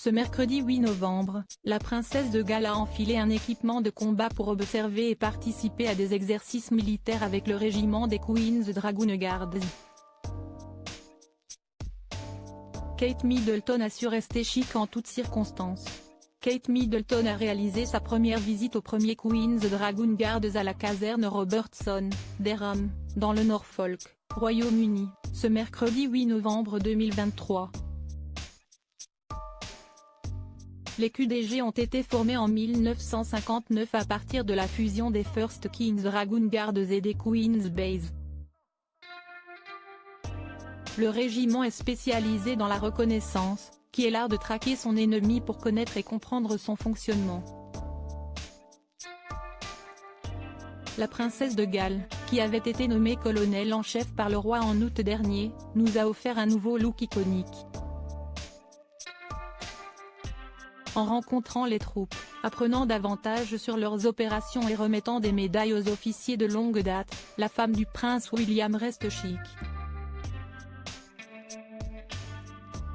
Ce mercredi 8 novembre, la princesse de Galles a enfilé un équipement de combat pour observer et participer à des exercices militaires avec le régiment des Queen's Dragoon Guards. Kate Middleton a su rester chic en toutes circonstances. Kate Middleton a réalisé sa première visite au premier Queen's Dragoon Guards à la caserne Robertson, Dereham, dans le Norfolk, Royaume-Uni, ce mercredi 8 novembre 2023. Les QDG ont été formés en 1959 à partir de la fusion des 1st King's Dragoon Guards et des Queen's Base. Le régiment est spécialisé dans la reconnaissance, qui est l'art de traquer son ennemi pour connaître et comprendre son fonctionnement. La princesse de Galles, qui avait été nommée colonel en chef par le roi en août dernier, nous a offert un nouveau look iconique. En rencontrant les troupes, apprenant davantage sur leurs opérations et remettant des médailles aux officiers de longue date, la femme du prince William reste chic.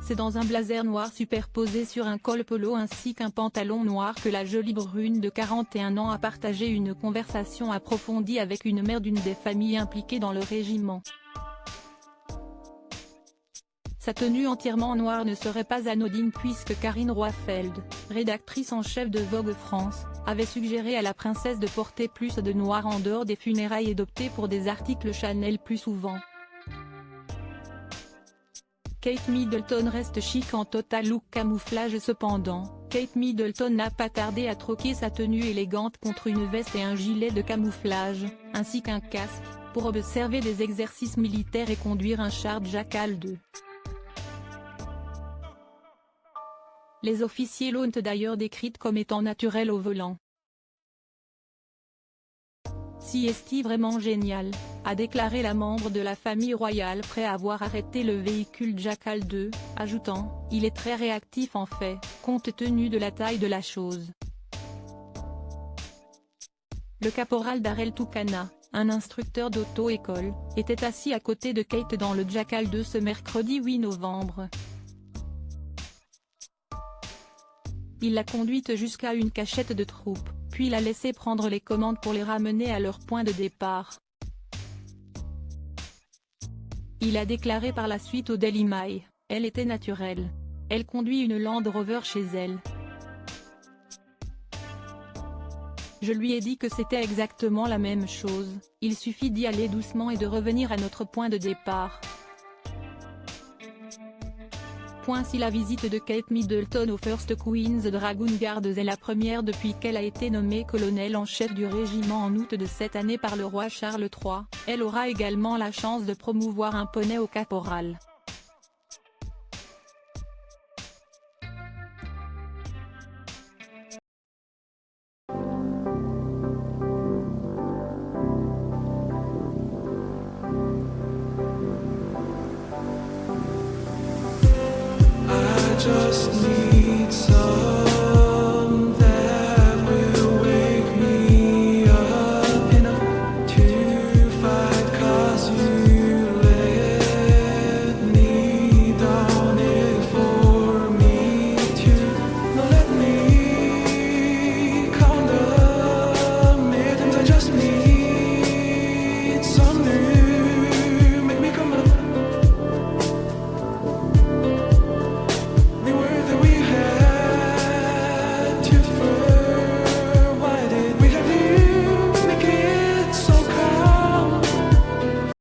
C'est dans un blazer noir superposé sur un col polo ainsi qu'un pantalon noir que la jolie brune de 41 ans a partagé une conversation approfondie avec une mère d'une des familles impliquées dans le régiment. Sa tenue entièrement noire ne serait pas anodine puisque Karine Roifeld, rédactrice en chef de Vogue France, avait suggéré à la princesse de porter plus de noir en dehors des funérailles et d'opter pour des articles Chanel plus souvent. Kate Middleton reste chic en total look camouflage cependant, Kate Middleton n'a pas tardé à troquer sa tenue élégante contre une veste et un gilet de camouflage, ainsi qu'un casque, pour observer des exercices militaires et conduire un char Jackal 2. Les officiers l'ont d'ailleurs décrite comme étant naturelle au volant. Si est vraiment génial, a déclaré la membre de la famille royale après avoir arrêté le véhicule Jackal 2, ajoutant « Il est très réactif en fait, compte tenu de la taille de la chose ». Le caporal Darrell Toucana, un instructeur d'auto-école, était assis à côté de Kate dans le Jackal 2 ce mercredi 8 novembre. Il l'a conduite jusqu'à une cachette de troupes, puis l'a laissé prendre les commandes pour les ramener à leur point de départ. Il a déclaré par la suite au Daily Mail, « Elle était naturelle. Elle conduit une Land Rover chez elle. Je lui ai dit que c'était exactement la même chose, il suffit d'y aller doucement et de revenir à notre point de départ. » Si la visite de Kate Middleton au 1st Queen's Dragoon Guards est la première depuis qu'elle a été nommée colonel en chef du régiment en août de cette année par le roi Charles III, elle aura également la chance de promouvoir un poney au caporal.